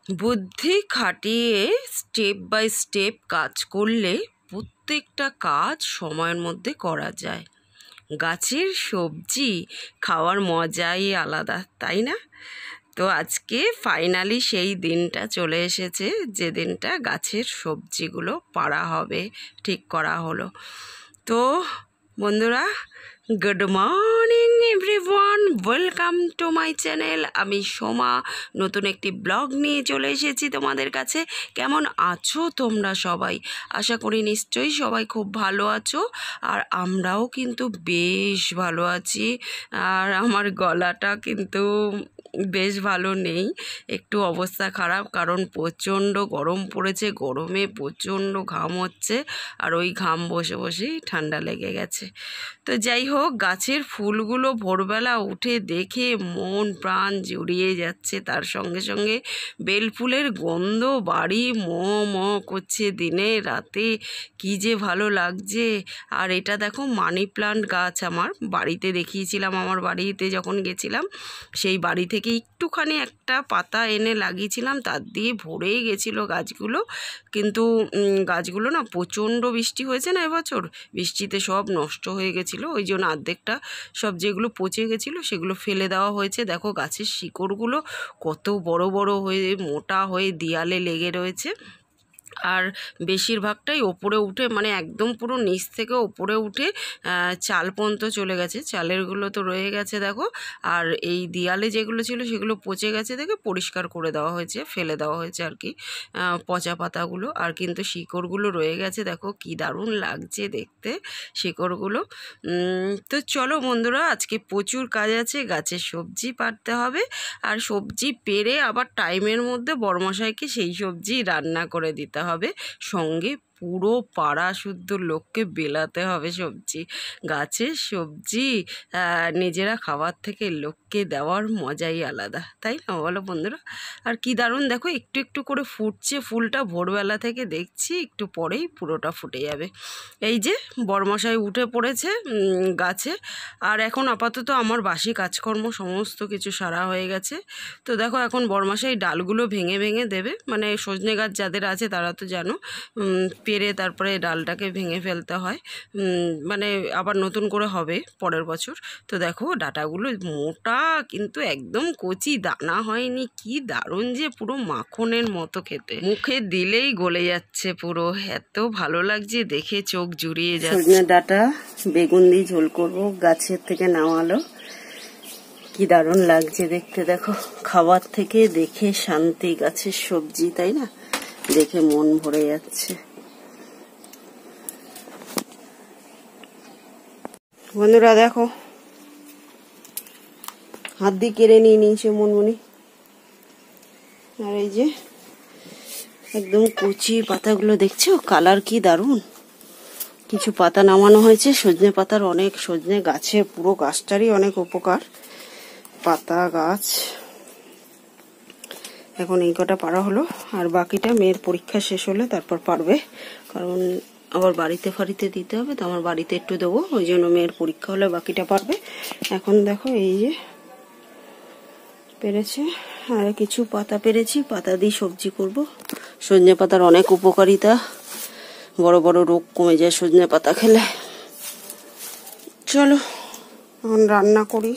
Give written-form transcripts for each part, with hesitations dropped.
বুদ্ধি খাটিয়ে step by step কাজ করলে প্রত্যেকটা কাজ সময়ের মধ্যে করা যায়। গাছের সবজি খাওয়ার মজাই আলাদা, তাই না? তো আজকে ফাইনালি সেই দিনটা চলে এসেছে যে দিনটা গাছের সবজিগুলো পাড়া হবে, ঠিক করা হলো। তো বন্ধুরা, good morning everyone, welcome to my channel. আমি সোমা নতুন একটি ব্লগ নিয়ে চলে এসেছি তোমাদের কাছে। কেমন আছো তোমরা সবাই? আশা করি নিশ্চয়ই সবাই খুব ভালো আছো, আর আমরাও কিন্তু বেশ ভালো আছি। আর আমার গলাটা কিন্তু বেশ ভালো নেই, একটু অবস্থা খারাপ, কারণ প্রচণ্ড গরম পড়েছে, গরমে প্রচণ্ড ঘাম হচ্ছে, আর ওই ঘাম বসে বসেই ঠান্ডা লেগে গেছে। তো যাই হোক, গাছের ফুলগুলো ভোরবেলা উঠে দেখে মন প্রাণ জুড়িয়ে যাচ্ছে। তার সঙ্গে সঙ্গে বেলফুলের গন্ধ বাড়ি ম করছে দিনে রাতে, কি যে ভালো লাগছে। আর এটা দেখো মানি প্লান্ট গাছ, আমার বাড়িতে দেখিয়েছিলাম, আমার বাড়িতে যখন গেছিলাম সেই বাড়ি থেকে একটুখানি একটা পাতা এনে লাগিয়েছিলাম, তার দিয়ে ভরেই গেছিলো গাছগুলো। কিন্তু গাছগুলো না প্রচণ্ড বৃষ্টি হয়েছে না এবছর, বৃষ্টিতে সব নষ্ট হয়ে গেছিলো, ওই জন্য অর্ধেকটা সব যেগুলো পচে গেছিলো সেগুলো ফেলে দেওয়া হয়েছে। দেখো গাছের শিকড়গুলো কত বড় বড় হয়ে মোটা হয়ে দেয়ালে লেগে রয়েছে, আর বেশিরভাগটাই ওপরে উঠে, মানে একদম পুরো নিচ থেকে ওপরে উঠে চাল পর্যন্ত চলে গেছে। চালেরগুলো তো রয়ে গেছে দেখো, আর এই দেয়ালে যেগুলো ছিল সেগুলো পচে গেছে দেখে পরিষ্কার করে দেওয়া হয়েছে, ফেলে দেওয়া হয়েছে আর কি পচা পাতাগুলো। আর কিন্তু শিকড়গুলো রয়ে গেছে, দেখো কি দারুণ লাগছে দেখতে শিকড়গুলো। তো চলো বন্ধুরা, আজকে প্রচুর কাজ আছে, গাছের সবজি পাড়তে হবে, আর সবজি পেড়ে আবার টাইমের মধ্যে বড়মশাইকে সেই সবজি রান্না করে দিতে হবে, সঙ্গে পুরো পাড়া শুদ্ধ লোককে বেলাতে হবে সবজি। গাছের সবজি নিজেরা খাবার থেকে লোককে দেওয়ার মজাই আলাদা, তাই না বলো বন্ধুরা? আর কি দারুণ দেখো, একটু একটু করে ফুটছে ফুলটা, ভোরবেলা থেকে দেখছি, একটু পরেই পুরোটা ফুটে যাবে। এই যে বড়মশাই উঠে পড়েছে গাছে, আর এখন আপাতত আমার বাসি কাজকর্ম সমস্ত কিছু সারা হয়ে গেছে। তো দেখো এখন বড়মশাই ডালগুলো ভেঙে ভেঙে দেবে, মানে সজনে গাছ যাদের আছে তারা তো জানো, পেরে তারপরে ডালটাকে ভেঙে ফেলতে হয়, মানে আবার নতুন করে হবে পরের বছর। তো দেখো ডাটাগুলো মোটা, কিন্তু একদম কচি, দানা হয়নি, কি দারুণ যে, পুরো মাখনের মতো খেতে, মুখে দিলেই গলে যাচ্ছে পুরো, এত ভালো লাগছে দেখে, চোখ জুড়িয়ে যাচ্ছে। সজনে ডাটা বেগুন দিয়ে ঝোল করবো, গাছের থেকে নামালো, কি দারুণ লাগছে দেখতে। দেখো খাবার থেকে দেখে শান্তি, গাছের সবজি তাই না, দেখে মন ভরে যাচ্ছে। বন্ধুরা দেখো, হাত দিয়ে কেড়ে নিয়ে নিয়েছে মনমনি, আর এই যে একদম কচি পাতাগুলো দেখছো, কালার কি দারুণ। কিছু পাতা নামানো হয়েছে, সজনে পাতার অনেক, সজনে গাছে পুরো গাছটারই অনেক উপকার, পাতা গাছ। এখন এই কটা পারা হলো, আর বাকিটা মেয়ের পরীক্ষা শেষ হলে তারপর পারবে, কারণ আবার বাড়িতে ফাড়িতে দিতে হবে, তো আমার বাড়িতে একটু দেবো, ওই জন্য মেয়ের পরীক্ষা হলে বাকিটা পারবে। এখন দেখো এই যে পেরেছে, আর কিছু পাতা পেরেছি, পাতা দিয়ে সবজি করব। সজনে পাতার অনেক উপকারিতা, বড় বড় রোগ কমে যায় সজনে পাতা খেলে। চলো এখন রান্না করি।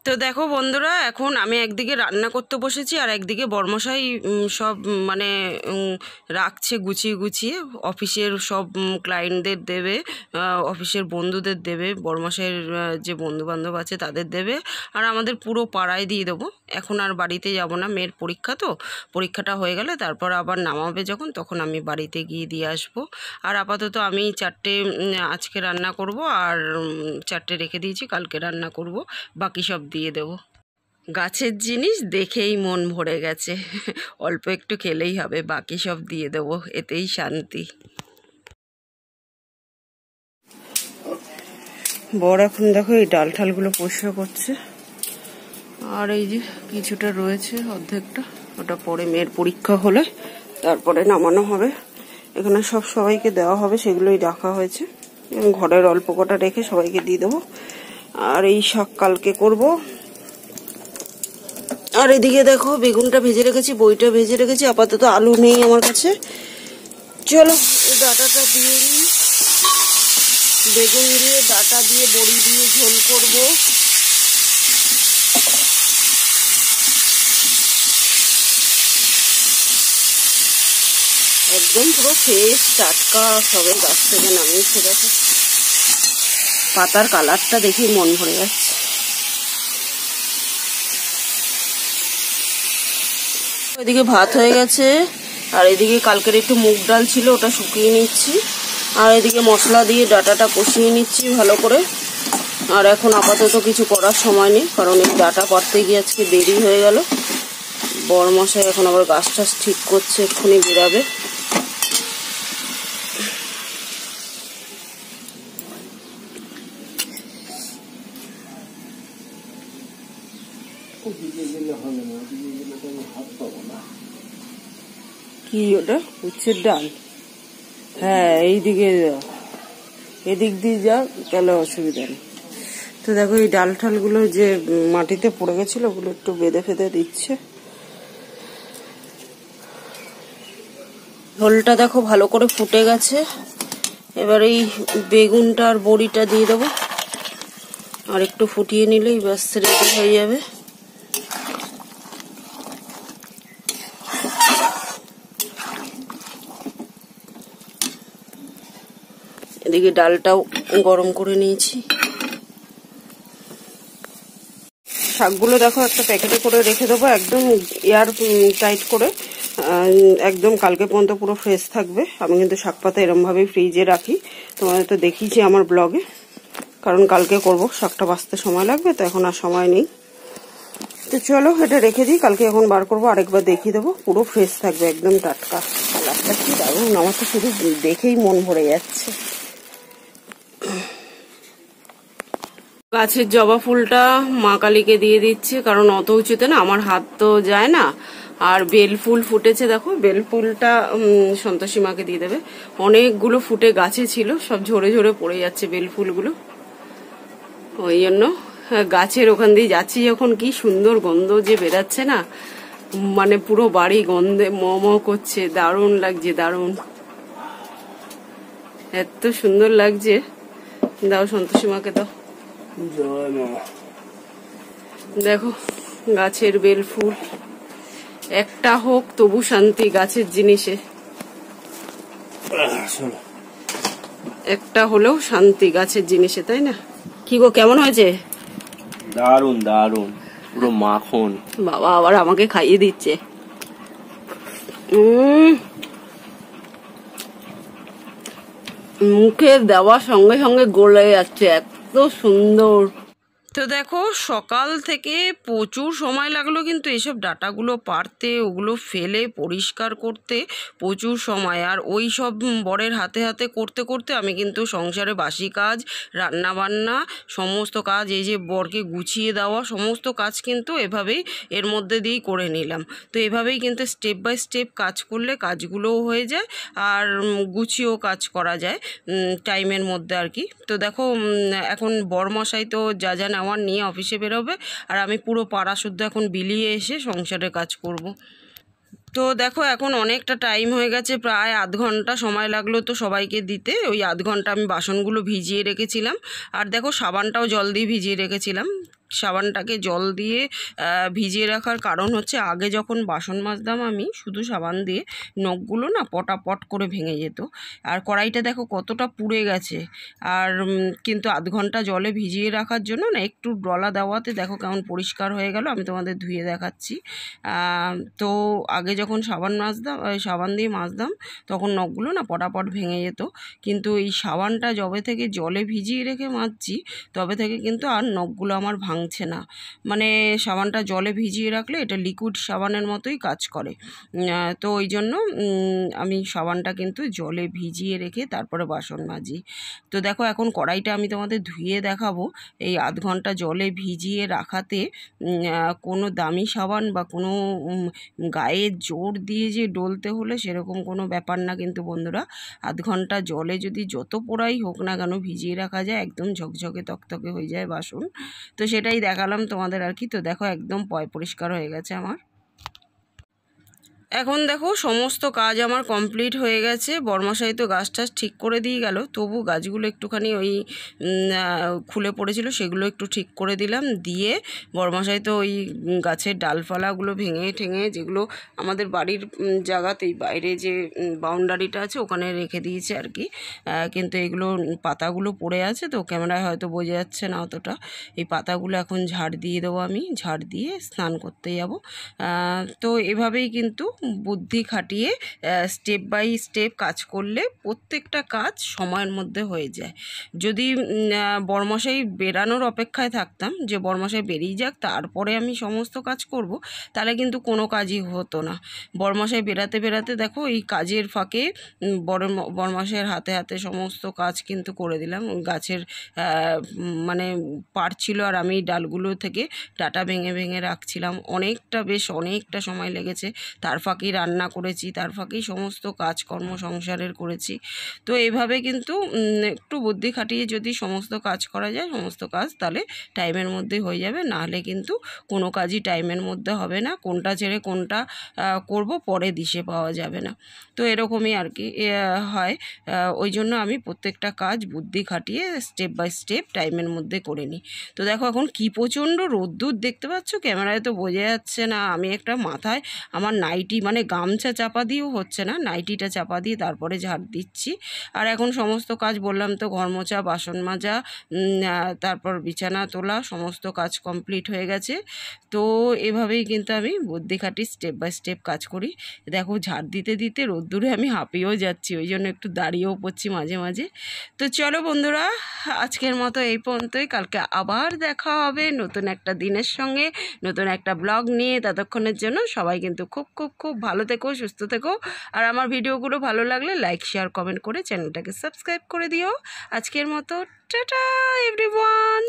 তো দেখো বন্ধুরা, এখন আমি একদিকে রান্না করতে বসেছি, আর একদিকে বর্মশাই সব মানে রাখছে গুছিয়ে গুছিয়ে, অফিসের সব ক্লায়েন্টদের দেবে, অফিসের বন্ধুদের দেবে, বর্মশাইয়ের যে বন্ধুবান্ধব আছে তাদের দেবে, আর আমাদের পুরো পাড়ায় দিয়ে দেবো। এখন আর বাড়িতে যাব না, মেয়ের পরীক্ষা, তো পরীক্ষাটা হয়ে গেলে তারপর আবার নামাবে যখন, তখন আমি বাড়িতে গিয়ে দিয়ে আসবো। আর আপাতত আমি 4টে আজকে রান্না করব, আর 4টে রেখে দিয়েছি, কালকে রান্না করব, বাকি সব দিয়ে দেবো। গাছের জিনিস দেখেই মন ভরে গেছে, অল্প একটু খেলেই হবে, বাকি সব দিয়ে দেবো, এতেই শান্তি। বড় এখন দেখো এই ডাল ঠালগুলো পরিষ্কার করছে, আর এই যে কিছুটা রয়েছে অর্ধেকটা, ওটা পরে মেয়ের পরীক্ষা হলে তারপরে নামানো হবে। এখানে সব সবাইকে দেওয়া হবে, সেগুলোই রাখা হয়েছে, ঘরের অল্প কটা রেখে সবাইকে দিয়ে দেবো। আর এই শাক কালকে করব, আর এদিকে দেখো বেগুনটা ভেজে রেখেছি, বইটা ভেজে রেখেছি, আপাতত আলু নেই আমার কাছে। চলো ডাঁটাটা দিয়ে নিই, বেগুন দিয়ে ডাঁটা দিয়ে বড়ি দিয়ে ঝোল করব। একদম পুরো ফ্রেশ টাটকা, সবে গাছ থেকে নামিয়েছে। দেখো পাতার কালারটা দেখি মন ভরে যাচ্ছে। এদিকে ভাত হয়ে গেছে, আর এদিকে কালকের একটু মুগ ডাল ছিল, ওটা শুকিয়ে নিচ্ছি। আর এদিকে মশলা দিয়ে ডাঁটাটা কষিয়ে নিচ্ছি ভালো করে। আর এখন আপাতত কিছু করার সময় নেই, কারণ এই ডাঁটা পাড়তে গিয়ে আজকে দেরি হয়ে গেল। বড়মশাই এখন আবার গাছ টাছ ঠিক করছে, এক্ষুনি বেরাবে। কি ওটা? উচ্ছের ডাল? হ্যাঁ, এইদিকে এদিক দিয়ে যা, তাহলে অসুবিধা নেই। তো দেখো এই ডাল ঠালগুলো যে মাটিতে পড়ে গেছিল, ওগুলো একটু বেঁধে ফেঁদে দিচ্ছে। ঝোলটা দেখো ভালো করে ফুটে গেছে। এবার এই বেগুনটা আর বড়িটা দিয়ে দেবো, আর একটু ফুটিয়ে নিলেই ব্যাস রেডি হয়ে যাবে। এদিকে ডালটাও গরম করে নিয়েছি। শাকগুলো দেখো একটা প্যাকেটে করে রেখে দেবো, একদম এয়ার টাইট করে, একদম কালকে পর্যন্ত পুরো ফ্রেশ থাকবে। আমি কিন্তু শাক পাতা এরমভাবেই ফ্রিজে রাখি, তোমাদের তো দেখিয়েছি আমার ব্লগে। কারণ কালকে করব, শাকটা বাঁচতে সময় লাগবে, তো এখন আর সময় নেই। তো চলো এটা রেখে দিই, কালকে এখন বার করবো, আরেকবার দেখিয়ে দেবো। পুরো ফ্রেশ থাকবে, একদম টাটকা। কালারটা কি দারুণ, আমার তো শুধু দেখেই মন ভরে যাচ্ছে। গাছের জবা ফুলটা মা কালীকে দিয়ে দিচ্ছে, কারণ অত উঁচুতে না আমার হাত তো যায় না। আর বেল ফুল ফুটেছে, দেখো বেল ফুলটা সন্তোষী মাকে দিয়ে দেবে। অনেকগুলো ফুটে গাছে ছিল, সব ঝরে ঝরে পড়ে যাচ্ছে বেল ফুলগুলো, ওই জন্য গাছের ওখান দিয়ে যাচ্ছি যখন, কি সুন্দর গন্ধ যে বেরাচ্ছে না, মানে পুরো বাড়ি গন্ধে ম ম করছে। দারুণ লাগছে, দারুণ, এত সুন্দর লাগছে। দাও সন্তোষী মাকে দাও। দেখো গাছের বেল ফুল, একটা হোক তবু শান্তি গাছের জিনিসে, একটা হলেও শান্তি গাছের জিনিসে, তাই না? কি গো, কেমন হয়েছে? দারুন দারুন, পুরো মাখন। বাবা আবার আমাকে খাইয়ে দিচ্ছে। মুখে দেওয়ার সঙ্গে সঙ্গে গলে যাচ্ছে, এত সুন্দর। তো দেখো সকাল থেকে প্রচুর সময় লাগলো কিন্তু এইসব ডাটাগুলো পাড়তে, ওগুলো ফেলে পরিষ্কার করতে প্রচুর সময়। আর ওই সব বরের হাতে হাতে করতে করতে আমি কিন্তু সংসারে বাসি কাজ, রান্না বান্না, সমস্ত কাজ, এই যে বরকে গুছিয়ে দেওয়া, সমস্ত কাজ কিন্তু এভাবেই এর মধ্যে দিয়েই করে নিলাম। তো এভাবেই কিন্তু স্টেপ বাই স্টেপ কাজ করলে কাজগুলোও হয়ে যায়, আর গুছিয়েও কাজ করা যায় টাইমের মধ্যে আর কি। তো দেখো এখন বরমশাই তো যা যা নেওয়ার নিয়ে অফিসে বেরোবে, আর আমি পুরো পাড়া শুদ্ধ এখন বিলিয়ে এসে সংসারে কাজ করব। তো দেখো এখন অনেকটা টাইম হয়ে গেছে, প্রায় আধ ঘন্টা সময় লাগলো তো সবাইকে দিতে। ওই আধ ঘন্টা আমি বাসনগুলো ভিজিয়ে রেখেছিলাম, আর দেখো সাবানটাও জল দিয়ে ভিজিয়ে রেখেছিলাম। সাবানটাকে জল দিয়ে ভিজিয়ে রাখার কারণ হচ্ছে, আগে যখন বাসন মাজতাম আমি শুধু সাবান দিয়ে, নখগুলো না পটাপট করে ভেঙে যেত। আর কড়াইটা দেখো কতটা পুড়ে গেছে। আর কিন্তু আধ ঘন্টা জলে ভিজিয়ে রাখার জন্য না একটু ডলা দেওয়াতে দেখো কেমন পরিষ্কার হয়ে গেল। আমি তোমাদের ধুয়ে দেখাচ্ছি। তো আগে যখন সাবান দিয়ে মাজতাম তখন নখগুলো না পটাপট ভেঙে যেত, কিন্তু এই সাবানটা যবে থেকে জলে ভিজিয়ে রেখে মাজছি তবে থেকে কিন্তু আর নখগুলো আমার ভাঙছে না। মানে সাবানটা জলে ভিজিয়ে রাখলে এটা লিকুইড সাবানের মতোই কাজ করে। তো ওই জন্য আমি সাবানটা কিন্তু জলে ভিজিয়ে রেখে তারপরে বাসন মাজি। তো দেখো এখন কড়াইটা আমি তোমাদের ধুয়ে দেখাবো। এই আধ ঘন্টা জলে ভিজিয়ে রাখাতে কোনো দামি সাবান বা কোনো গায়ে জোর দিয়ে যে ডলতে হলে সেরকম কোনো ব্যাপার না কিন্তু বন্ধুরা। আধ ঘন্টা জলে যদি যত পোড়াই হোক না কেন ভিজিয়ে রাখা যায়, একদম ঝকঝকে তকতকে হয়ে যায় বাসন। তো সেটা সেটাই দেখালাম তোমাদের আর কি। তো দেখো একদম পরিষ্কার হয়ে গেছে আমার। এখন দেখো সমস্ত কাজ আমার কমপ্লিট হয়ে গেছে। বরমশাই তো গাছ টাছ ঠিক করে দিয়ে গেল, তবু গাছগুলো একটুখানি ওই খুলে পড়েছিল, সেগুলো একটু ঠিক করে দিলাম। দিয়ে বরমশাই তো ওই গাছের ডালপালাগুলো ভেঙে ঠেঙে, যেগুলো আমাদের বাড়ির জায়গাতেই বাইরে যে বাউন্ডারিটা আছে ওখানে রেখে দিয়েছে আর কি, কিন্তু এগুলো পাতাগুলো পড়ে আছে, তো ক্যামেরায় হয়তো বোঝা যাচ্ছে না অতটা। এই পাতাগুলো এখন ঝাড় দিয়ে দেবো আমি, ঝাড় দিয়ে স্নান করতে যাব। তো এভাবেই কিন্তু বুদ্ধি খাটিয়ে স্টেপ বাই স্টেপ কাজ করলে প্রত্যেকটা কাজ সময়ের মধ্যে হয়ে যায়। যদি বরমশাই বেরানোর অপেক্ষায় থাকতাম, যে বরমশাই বেরিয়ে যাক তারপরে আমি সমস্ত কাজ করব, তাহলে কিন্তু কোনো কাজই হতো না। বরমশাই বেরাতে বেরাতে দেখো এই কাজের ফাঁকে বরমশাইয়ের হাতে হাতে সমস্ত কাজ কিন্তু করে দিলাম। গাছের মানে পাড়ছিল আর আমি ডালগুলো থেকে ডাটা ভেঙে ভেঙে রাখছিলাম। বেশ অনেকটা সময় লেগেছে। তার ফাঁকেই রান্না করেছি, তার ফাঁকেই সমস্ত কাজকর্ম সংসারের করেছি। তো এইভাবে কিন্তু একটু বুদ্ধি খাটিয়ে যদি সমস্ত কাজ করা যায়, সমস্ত কাজ তাহলে টাইমের মধ্যে হয়ে যাবে। নাহলে কিন্তু কোনো কাজই টাইমের মধ্যে হবে না, কোনটা ছেড়ে কোনটা করব পরে দিশে পাওয়া যাবে না। তো এরকমই আর কি হয়। ওই জন্য আমি প্রত্যেকটা কাজ বুদ্ধি খাটিয়ে স্টেপ বাই স্টেপ টাইমের মধ্যে করে নিই। তো দেখো এখন কি প্রচণ্ড রোদ্দুর দেখতে পাচ্ছ, ক্যামেরায় তো বোঝা যাচ্ছে না। আমি একটা মাথায় আমার নাইটি মানে গামছা চাপা দিয়েও হচ্ছে না, নাইটিটা চাপা দিয়ে তারপরে ঝাড় দিচ্ছি। আর এখন সমস্ত কাজ বললাম তো, ঘর মোছা, বাসন মাজা, তারপর বিছানা তোলা, সমস্ত কাজ কমপ্লিট হয়ে গেছে। তো এভাবেই কিন্তু আমি বুদ্ধি খাটি স্টেপ বাই স্টেপ কাজ করি। দেখো ঝাড় দিতে দিতে রোদ্দুরে আমি হাঁপিয়েও যাচ্ছি, ওই জন্য একটু দাঁড়িয়েও পড়ছি মাঝে মাঝে। তো চলো বন্ধুরা, আজকের মতো এই পর্যন্তই। কালকে আবার দেখা হবে নতুন একটা দিনের সঙ্গে, নতুন একটা ব্লগ নিয়ে। ততক্ষণের জন্য সবাই কিন্তু খুব খুব খুব ভালো থেকো, সুস্থ থেকো। আর আমার ভিডিওগুলো ভালো লাগলে লাইক, শেয়ার, কমেন্ট করে চ্যানেলটাকে সাবস্ক্রাইব করে দিও। আজকের মতো টাটা এভরিওয়ান।